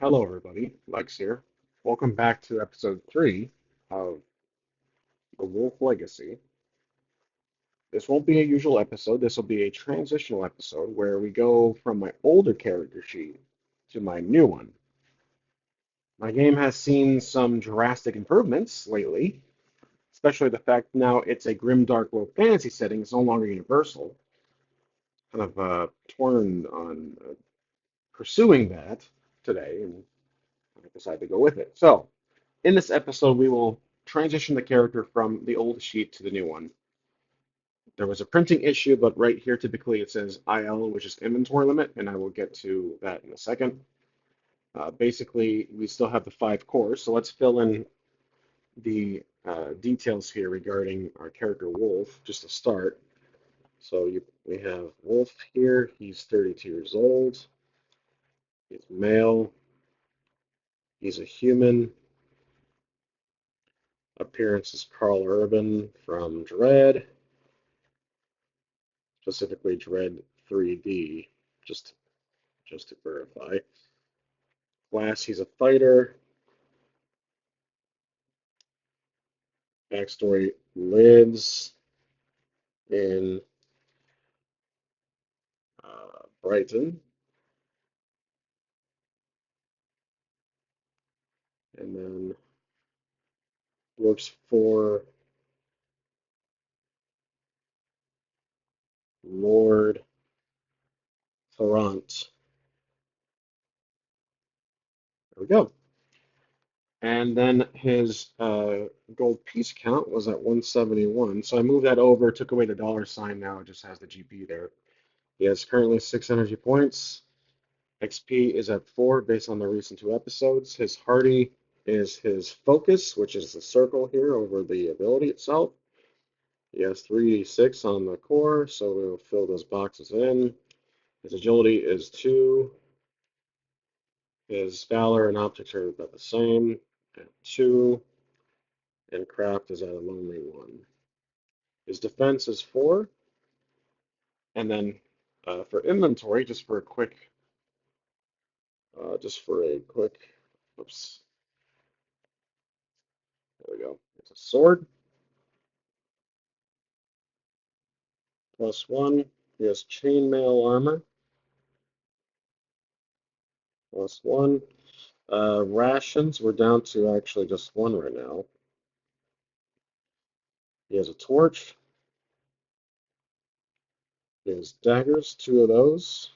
Hello, everybody. Lex here. Welcome back to episode 3 of The Wolf Legacy. This won't be a usual episode. This will be a transitional episode where we go from my older character sheet to my new one. My game has seen some drastic improvements lately, especially the fact now it's a grim, dark world fantasy setting. It's no longer universal. Kind of torn on pursuing that today, and I decided to go with it. So, in this episode, we will transition the character from the old sheet to the new one. There was a printing issue, but right here typically it says IL, which is inventory limit, and I will get to that in a second. Basically, we still have the 5 cores, so let's fill in the details here regarding our character Wolf, just to start. So we have Wolf here, he's 32 years old, he's male, he's a human, appearance is Carl Urban from Dread, specifically Dread 3D, just just to verify. Class, he's a fighter. Backstory, lives in Brighton, and then works for Lord Thorant. There we go. And then his gold piece count was at 171. So I moved that over, took away the dollar sign. Now it just has the GP there. He has currently 6 energy points. XP is at 4 based on the recent 2 episodes. His hardy is his focus, which is the circle here over the ability itself. He has 3d6 on the core, so we'll fill those boxes in. His agility is 2. His valor and optics are about the same at 2. And craft is at a lonely 1. His defense is 4. And then for inventory, oops, there we go. It's a sword, +1. He has chainmail armor, +1. Rations, we're down to actually just 1 right now. He has a torch. He has daggers, 2 of those.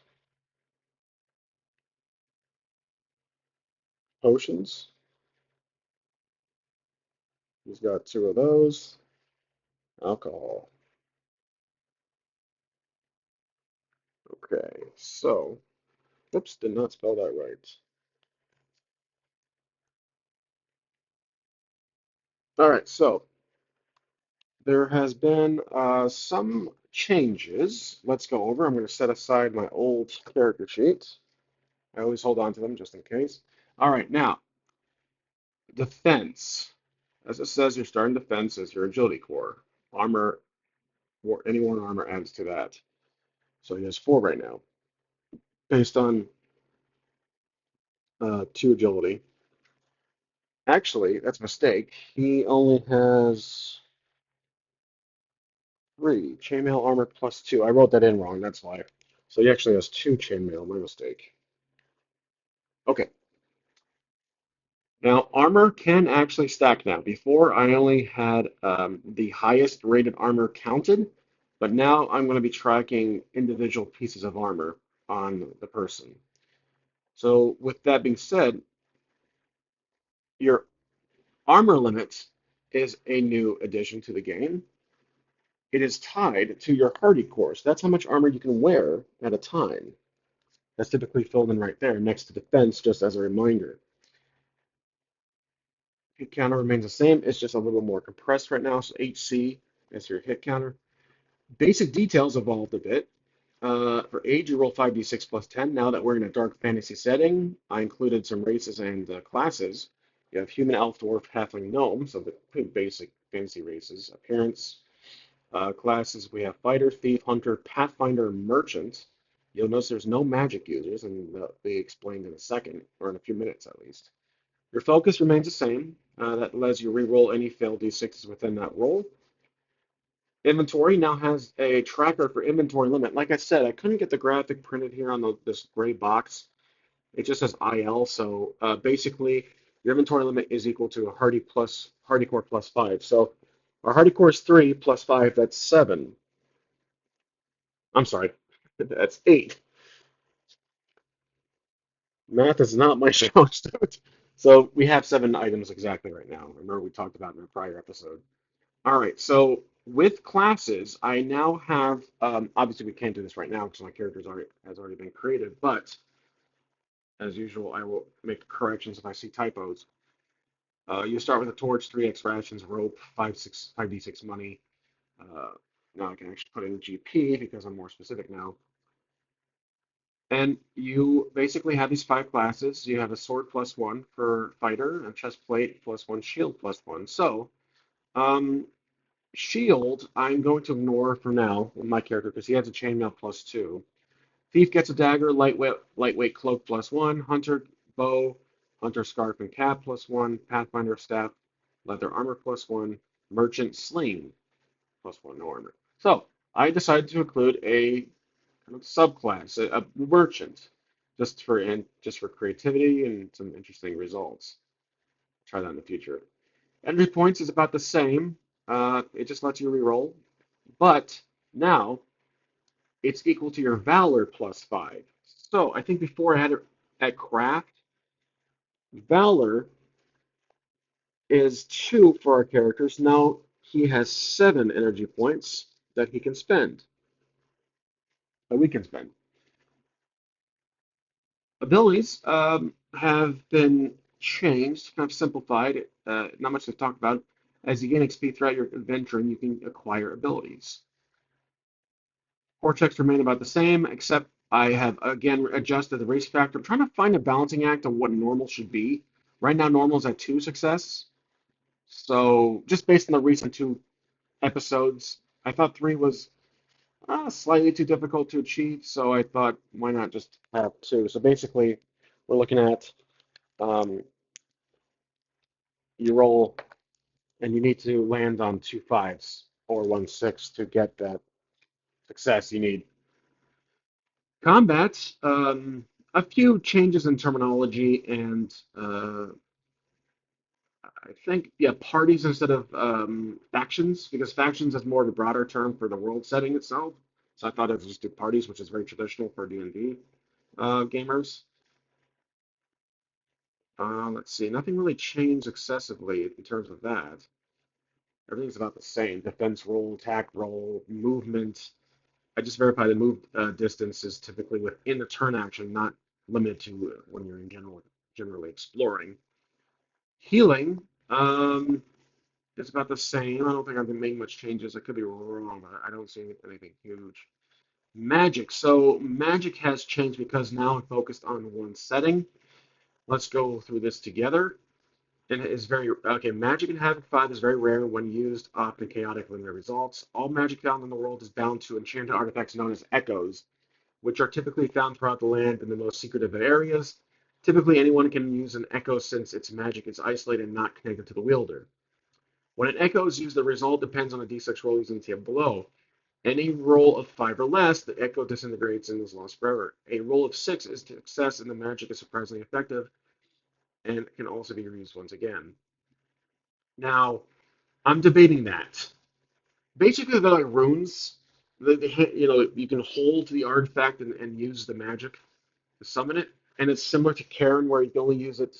Potions, he's got 2 of those. Alcohol. Okay, so, oops, did not spell that right. All right, so there has been some changes. Let's go over. I'm going to set aside my old character sheets. I always hold on to them just in case. All right, now, defense. As it says, your starting defense is your agility core. Armor, any one armor adds to that. So he has 4 right now, based on 2 agility. Actually, that's a mistake. He only has 3. Chainmail armor +2. I wrote that in wrong, that's why. So he actually has 2 chainmail, my mistake. Okay. Now, armor can actually stack now. Before, I only had the highest rated armor counted, but now I'm going to be tracking individual pieces of armor on the person. So, with that being said, your armor limit is a new addition to the game. It is tied to your hardy course. That's how much armor you can wear at a time. That's typically filled in right there next to defense, just as a reminder. Hit counter remains the same. It's just a little more compressed right now. So HC is your hit counter. Basic details evolved a bit. For age, you roll 5d6 +10. Now that we're in a dark fantasy setting, I included some races and classes. You have human, elf, dwarf, halfling, gnome, so the pretty basic fantasy races. Appearance, classes, we have fighter, thief, hunter, pathfinder, merchant. You'll notice there's no magic users, and they'll be explained in a second, or in a few minutes at least. Your focus remains the same. That lets you re-roll any failed d6s within that roll. Inventory now has a tracker for inventory limit. Like I said, I couldn't get the graphic printed here on this gray box. It just says IL, so basically your inventory limit is equal to a Hardy Core plus 5. So our Hardy Core is 3 plus 5, that's 7. I'm sorry, that's 8. Math is not my strong suit. So we have 7 items exactly right now. Remember we talked about in a prior episode. All right, so with classes, I now have, obviously we can't do this right now because my has already been created, but as usual, I will make corrections if I see typos. You start with a torch, 3x rations, rope, 5d6 money. Uh, Now I can actually put in GP because I'm more specific now. And you basically have these 5 classes. You have a sword plus 1 for fighter, a chest plate plus 1, shield plus 1. So, um, shield, I'm going to ignore for now with my character because he has a chainmail plus 2. Thief gets a dagger, lightweight cloak plus 1, hunter bow, hunter scarf and cap plus 1, pathfinder staff, leather armor plus 1, merchant sling plus 1, no armor. So I decided to include a kind of subclass, a merchant, just for creativity and some interesting results. Try that in the future. Entry points is about the same. It just lets you reroll, but now it's equal to your valor plus 5. So I think before I had it at craft, valor is 2 for our characters. Now he has 7 energy points that he can spend, that we can spend. Abilities have been changed, kind of simplified, not much to talk about. As you gain XP throughout your adventure, you can acquire abilities. Core checks remain about the same, except I have again adjusted the race factor. I'm trying to find a balancing act on what normal should be. Right now, normal is at 2 success. So just based on the recent 2 episodes, I thought 3 was slightly too difficult to achieve. So I thought, why not just have 2? So basically, we're looking at um, you roll and you need to land on 2 5s or 1 6 to get that success you need. Combat, a few changes in terminology and I think, yeah, parties instead of factions, because factions is more of a broader term for the world setting itself. So I thought I'd just do parties, which is very traditional for D&D gamers. Let's see, nothing really changed excessively in terms of that. Everything's about the same. Defense roll, attack roll, movement. I just verify the move distance is typically within the turn action, not limited to when you're in generally exploring. Healing, it's about the same. I don't think I've been making much changes. I could be wrong, but I don't see anything huge. Magic. So magic has changed because now I'm focused on one setting. Let's go through this together. And it is very okay. Magic in Havoc 5 is very rare when used, often chaotic when their results. All magic found in the world is bound to enchanted artifacts known as echoes, which are typically found throughout the land in the most secretive areas. Typically, anyone can use an echo since its magic is isolated and not connected to the wielder. When an echo is used, the result depends on the d6 roll used in the table below. Any roll of 5 or less, the echo disintegrates and is lost forever. A roll of 6 is success, and the magic is surprisingly effective and can also be reused once again. Now, I'm debating that. Basically, they're like runes. You can hold the artifact and use the magic to summon it, and it's similar to Karen, where you can only use it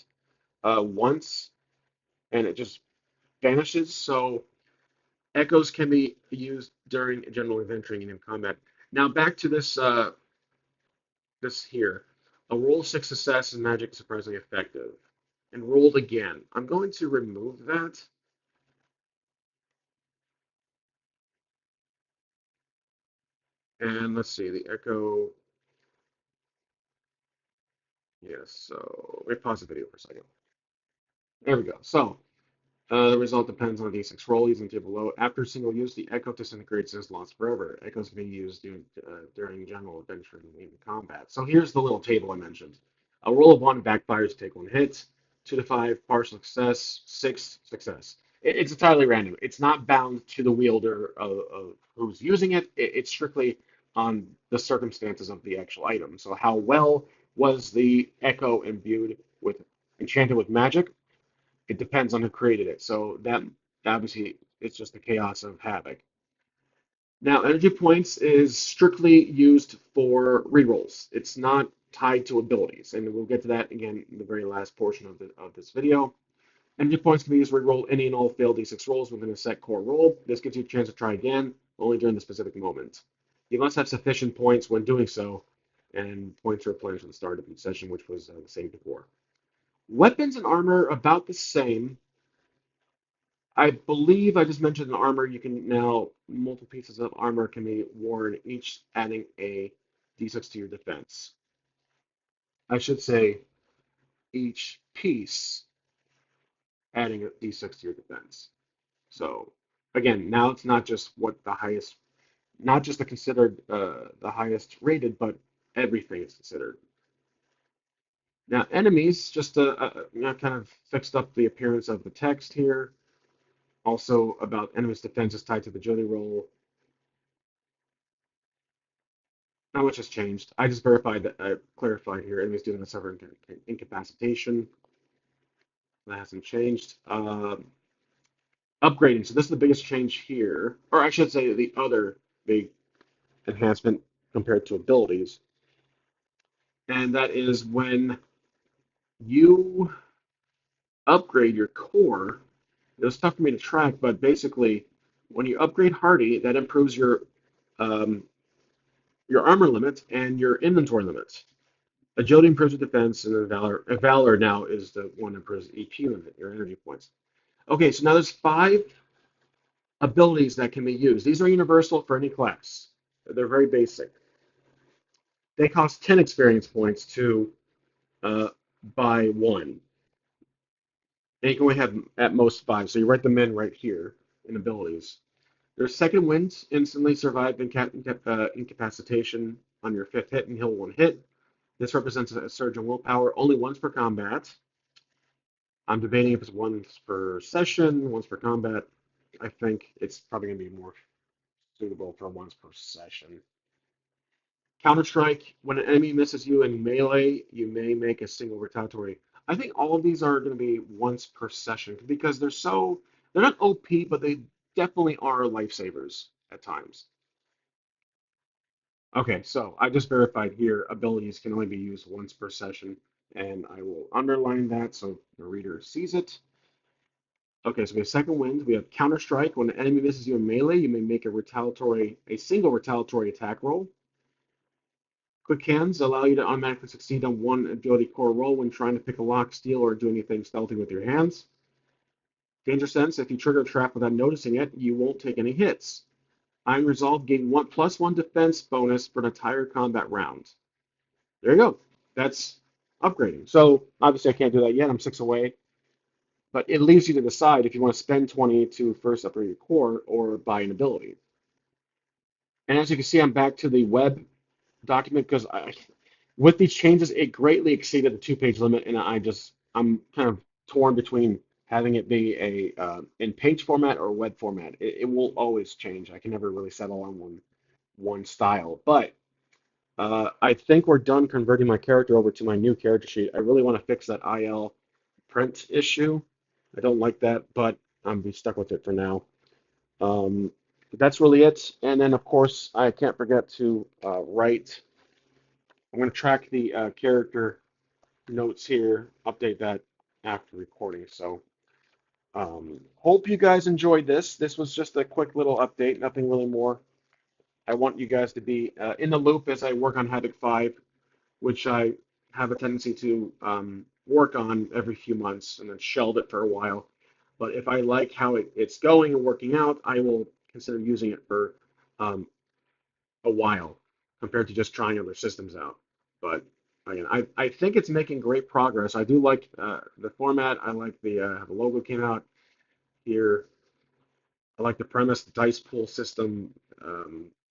once, and it just vanishes. So echoes can be used during general adventuring and in combat. Now back to this here. A roll 6 success and magic is surprisingly effective. And rolled again. I'm going to remove that. And let's see, the echo. Yes, so let me pause the video for a second. There we go. So The result depends on the d6 roll using the table below. After single use, the echo disintegrates and is lost forever. Echoes can be used during general adventure and in combat. So here's the little table I mentioned. A roll of 1 backfires to take 1 hit, 2 to 5 partial success, 6 success. It's entirely random. It's not bound to the wielder of who's using it. It's strictly on the circumstances of the actual item. So how well was the echo imbued with enchanted with magic? It depends on who created it. So that obviously it's just the chaos of Havoc. Now, energy points is strictly used for rerolls. It's not tied to abilities, and we'll get to that again in the very last portion of this video. Energy points can be used to reroll any and all failed d6 rolls within a set core roll. This gives you a chance to try again, only during the specific moment. You must have sufficient points when doing so, and points are replenished at the start of each session, which was the same before. Weapons and armor about the same. I believe I just mentioned in armor, you can now, multiple pieces of armor can be worn, each adding a d6 to your defense. I should say each piece adding a d6 to your defense. So again, now it's not just what the highest, not just the considered the highest rated, but everything is considered. Now enemies, just kind of fixed up the appearance of the text here. Also about enemies' defenses tied to the agility roll. Not much has changed. I just verified that I clarified here. Enemies dealing with suffer incapacitation. That hasn't changed. Upgrading. So this is the biggest change here, or I should say the other big enhancement compared to abilities, and that is when you upgrade your core. It was tough for me to track, but basically, when you upgrade Hardy, that improves um, your armor limit and your inventory limit. Agility improves your defense, and then Valor now is the one that improves EP limit, your energy points. Okay, so now there's 5 abilities that can be used. These are universal for any class. They're very basic. They cost 10 experience points to uh, buy one. And you can only have at most 5, so you write them in right here in abilities. There's second wind, instantly survive incapacitation on your 5th hit and heal 1 hit. This represents a surge in willpower only once per combat. I'm debating if it's once per session, once per combat. I think it's probably going to be more suitable for once per session. Counter Strike, when an enemy misses you in melee, you may make a single retaliatory. I think all of these are going to be once per session because they're not OP, but they definitely are lifesavers at times. Okay, so I just verified here abilities can only be used once per session, and I will underline that so the reader sees it. Okay, so we have second wind. We have counter strike. When an enemy misses you in melee, you may make a single retaliatory attack roll. Quick hands allow you to automatically succeed on one ability core roll when trying to pick a lock, steal, or do anything stealthy with your hands. Danger sense. If you trigger a trap without noticing it, you won't take any hits. Iron Resolve gain +1 defense bonus for an entire combat round. There you go. That's upgrading. So obviously I can't do that yet. I'm 6 away. But it leaves you to decide if you want to spend 20 to first upgrade your core or buy an ability. And as you can see, I'm back to the web document because with these changes, it greatly exceeded the 2-page limit, and I'm kind of torn between having it be a in page format or web format. It will always change. I can never really settle on one style. But I think we're done converting my character over to my new character sheet. I really want to fix that IL print issue. I don't like that, but I'm be stuck with it for now. Um, that's really it. And then, of course, I can't forget to write. I'm going to track the character notes here, update that after recording. So, hope you guys enjoyed this. This was just a quick little update, nothing really more. I want you guys to be in the loop as I work on Havoc 5, which I have a tendency to work on every few months and then shelve it for a while. But if I like how it's going and working out, I will consider using it for um, a while compared to just trying other systems out. But again, I think it's making great progress. I do like the format. I like the how the logo came out. here. I like the premise, the dice pool system.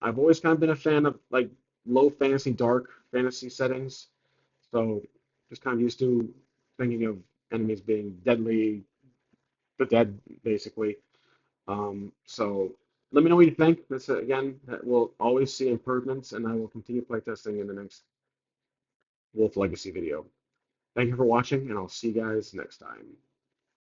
I've always kind of been a fan of like low fantasy, dark fantasy settings. So just kind of used to thinking of enemies being deadly, the dead, basically. So let me know what you think. This again, we'll always see improvements, and I will continue playtesting in the next Wolf Legacy video. Thank you for watching, and I'll see you guys next time.